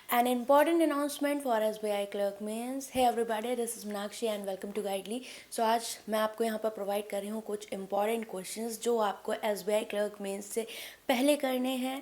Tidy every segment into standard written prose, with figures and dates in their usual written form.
An important announcement for SBI Clerk means, hey everybody, this is Meenakshi and welcome to Guidely. So आज मैं आपको यहाँ पर provide कर रही हूँ कुछ important questions जो आपको SBI Clerk means से पहले करने हैं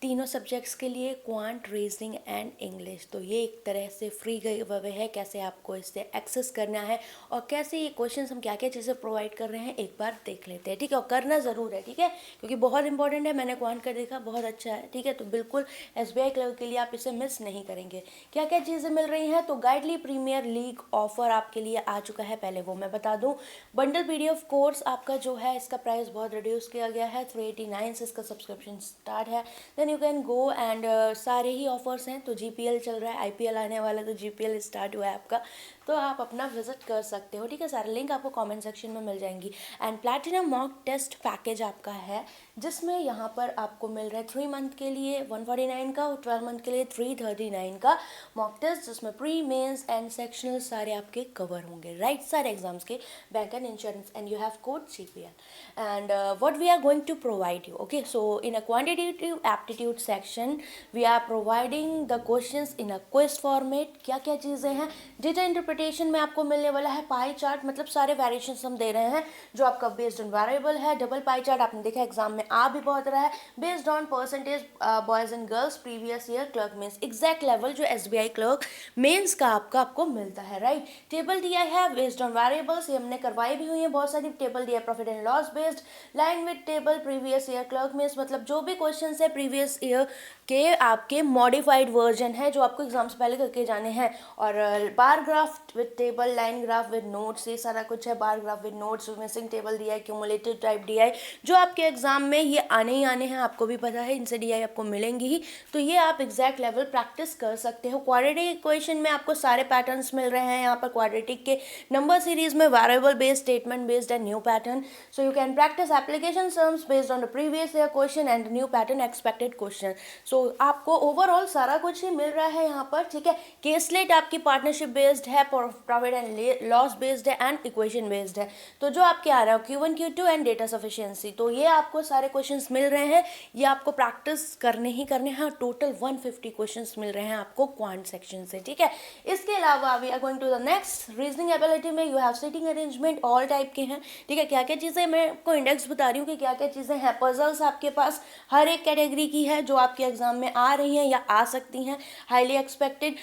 तीनों सब्जेक्ट्स के लिए, क्वांट, रीजनिंग एंड इंग्लिश। तो ये एक तरह से फ्री गिव है, कैसे आपको इससे एक्सेस करना है और कैसे ये क्वेश्चंस हम क्या क्या चीज़ें प्रोवाइड कर रहे हैं एक बार देख लेते हैं, ठीक है। और करना ज़रूर है, ठीक है, क्योंकि बहुत इंपॉर्टेंट है। मैंने क्वांट कर देखा, बहुत अच्छा है, ठीक है। तो बिल्कुल SBI क्लर्क के लिए आप इसे मिस नहीं करेंगे। क्या क्या चीज़ें मिल रही हैं, तो गाइडली प्रीमियर लीग ऑफर आपके लिए आ चुका है। पहले वो मैं बता दूँ, बंडल PDF कोर्स आपका जो है इसका प्राइस बहुत रिड्यूस किया गया है, 389 से इसका सब्सक्रिप्शन स्टार्ट है। Then you can go and सारे ही ऑफर्स हैं। तो GPL चल रहा है, IPL आने वाला है, तो GPL स्टार्ट हुआ है आपका, तो आप अपना विजिट कर सकते हो, ठीक है। सारे लिंक आपको कमेंट सेक्शन में मिल जाएंगी। And platinum mock test package आपका है, जिसमें यहाँ पर आपको मिल रहा है 3 मंथ के लिए 149 का और 12 मंथ के लिए 339 का मॉक टेस्ट, जिसमें प्री मेंस एंड सेक्शनल सारे आपके कवर होंगे, राइट। सारे एग्जाम्स के, bank and insurance, and you have code GPL and what we are going to provide you, okay. So in a quantitative aptitude section we are providing the questions in a quiz format. क्या क्या चीज़ें हैं, data interpretation में आपको मिलने वाला है pie chart, मतलब सारे वेरिएशंस हम दे रहे हैं जो आपका बेस्ड ऑन वेरिएबल है। डबल पाई चार्ट आपने देखा एग्जाम में आ भी बहुत रहा है, based on percentage boys and girls previous year clerk mains, exact level जो SBI क्लर्क मेंस का आपको मिलता है, राइट। टेबल दिया है बेस्ड ऑन वेरिएबल्स, ये हमने करवाई भी हुई है बहुत सारी। टेबल दिया है profit and loss based, line with table previous year clerk mains, मतलब जो भी क्वेश्चन है प्रीवियस ईयर के आपके मॉडिफाइड वर्जन है जो आपको एग्जाम से पहले करके जाने हैं। और bar graph with table, line graph with notes, ये सारा कुछ है। Bar graph with notes, missing table दिया है, क्यूमुलेटिव टाइप दिया है, जो आपके एग्जाम में ये आने ही आने हैं, आपको भी पता है, इनसे DI आपको मिलेंगी ही। तो ये आप एग्जैक्ट लेवल प्रैक्टिस कर सकते हो। क्वाड्रेटिक इक्वेशन में आपको सारे पैटर्न्स मिल रहे हैं यहाँ पर, क्वाड्रेटिक के नंबर सीरीज में variable based, statement based and new pattern. So you can practice application sums based on the previous year question and new pattern expected question. So आपको ओवरऑल सारा कुछ ही मिल रहा है यहाँ पर, ठीक है। केसलेट आपकी पार्टनरशिप बेस्ड है, प्रॉफिट एंड लॉस बेस्ड है एंड इक्वेशन बेस्ड है। तो जो आपके आ रहा है Q1 Q2 and data sufficiency, तो ये आपको सारे क्वेश्चंस मिल रहे हैं, ये आपको प्रैक्टिस करने ही करने हैं। टोटल 150 क्वेश्चंस मिल रहे हैं आपको क्वांट सेक्शन से, ठीक है। इसके अलावा we are going to the next, reasoning ability में you have seating arrangement all type के हैं, ठीक है। क्या क्या चीज़ें, मैं आपको इंडेक्स बता रही हूँ कि क्या क्या चीज़ें हैं। पजल्स आपके पास हर एक कैटेगरी की है जो आपके एग्जाम में आ रही हैं या आ सकती हैं, हाईली एक्सपेक्टेड।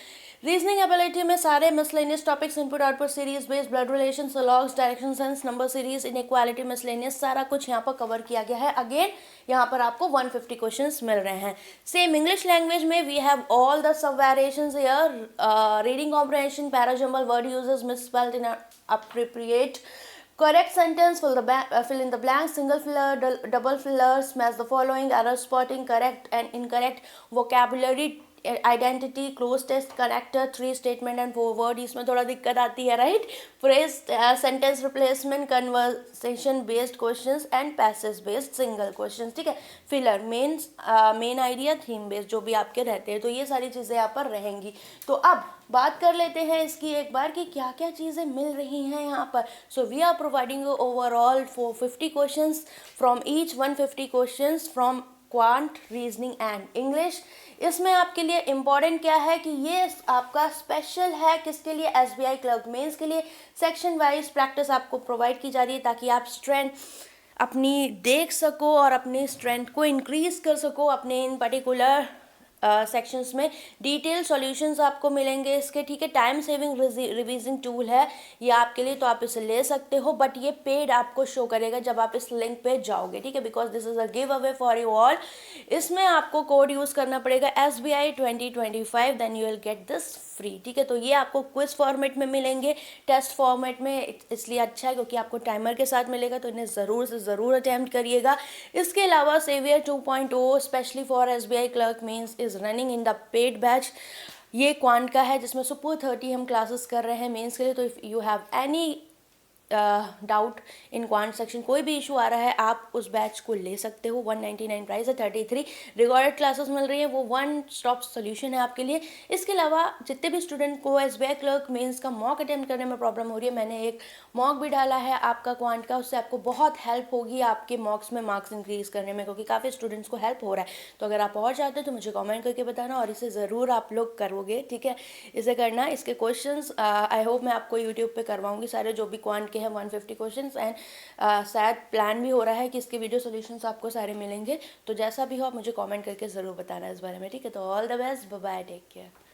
रीजनिंग एबिलिटी में सारे miscellaneous topics, input output series based, blood relation, logs, direction sense, number series, inequality, miscellaneous, सारा कुछ यहाँ पर कवर किया गया है। अगेन यहाँ पर आपको 150 क्वेश्चंस मिल रहे हैं। सेम इंग्लिश लैंग्वेज में वी हैव ऑल द सब variations here, reading comprehension, parajumble, word usages misspelled in appropriate, correct sentence, fill in the blanks, single filler, double fillers, match the following, error spotting, correct and incorrect, vocabulary, identity, cloze test, corrector, 3 statement and 4 word, इसमें थोड़ा दिक्कत आती है, right. Phrase, sentence replacement, conversation based questions and passage based single questions, ठीक है। Filler, main idea, theme based जो भी आपके रहते हैं, तो ये सारी चीज़ें यहाँ पर रहेंगी। तो अब बात कर लेते हैं इसकी एक बार कि क्या क्या चीज़ें मिल रही हैं यहाँ पर। So we are providing overall 450 questions from each 150 questions from quant, reasoning and English. इसमें आपके लिए इम्पॉर्टेंट क्या है कि ये आपका स्पेशल है, किसके लिए, SBI क्लर्क मेंस के लिए। सेक्शन वाइज प्रैक्टिस आपको प्रोवाइड की जा रही है ताकि आप स्ट्रेंथ अपनी देख सको और अपनी स्ट्रेंथ को इंक्रीज कर सको अपने इन पर्टिकुलर सेक्शंस में। डिटेल सॉल्यूशंस आपको मिलेंगे इसके, ठीक है। टाइम सेविंग रिवीजिंग टूल है ये आपके लिए, तो आप इसे ले सकते हो, बट ये पेड आपको शो करेगा जब आप इस लिंक पे जाओगे, ठीक है, because this is a giveaway for you all. इसमें आपको कोड यूज़ करना पड़ेगा SBI 2025, then you will get this free, ठीक है। तो ये आपको क्विज फॉर्मेट में मिलेंगे, टेस्ट फॉर्मेट में, इसलिए अच्छा है क्योंकि आपको टाइमर के साथ मिलेगा, तो इन्हें ज़रूर से ज़रूर अटैम्प्ट करिएगा। इसके अलावा saviour 2.0 specially for SBI clerk means is running in the paid batch, ये क्वांट का है, जिसमें सुपर 30 हम क्लासेस कर रहे हैं मेंस के लिए। तो if you have any doubt in quant section, कोई भी इशू आ रहा है, आप उस बैच को ले सकते हो। 199 प्राइस है, 33 रिकॉर्डेड क्लासेस मिल रही है, वो वन स्टॉप सोल्यूशन है आपके लिए। इसके अलावा जितने भी स्टूडेंट को एसबीआई क्लर्क मेंस का मॉक अटेम्प्ट करने में प्रॉब्लम हो रही है, मैंने एक मॉक भी डाला है आपका क्वांट का, उससे आपको बहुत हेल्प होगी आपके मॉक्स में मार्क्स इंक्रीज करने में, क्योंकि काफ़ी स्टूडेंट्स को हेल्प हो रहा है। तो अगर आप और चाहते हो तो मुझे कमेंट करके बताना, और इसे ज़रूर आप लोग करोगे, ठीक है। इसे करना, इसके क्वेश्चंस आई होप मैं आपको यूट्यूब पे करवाऊंगी सारे, जो भी क्वांट के हैं 150 क्वेश्चंस, एंड शायद प्लान भी हो रहा है कि इसके वीडियो सॉल्यूशंस आपको सारे मिलेंगे। तो जैसा भी हो आप मुझे कमेंट करके ज़रूर बताना इस बारे में, ठीक है। तो all the best, bye bye, take care.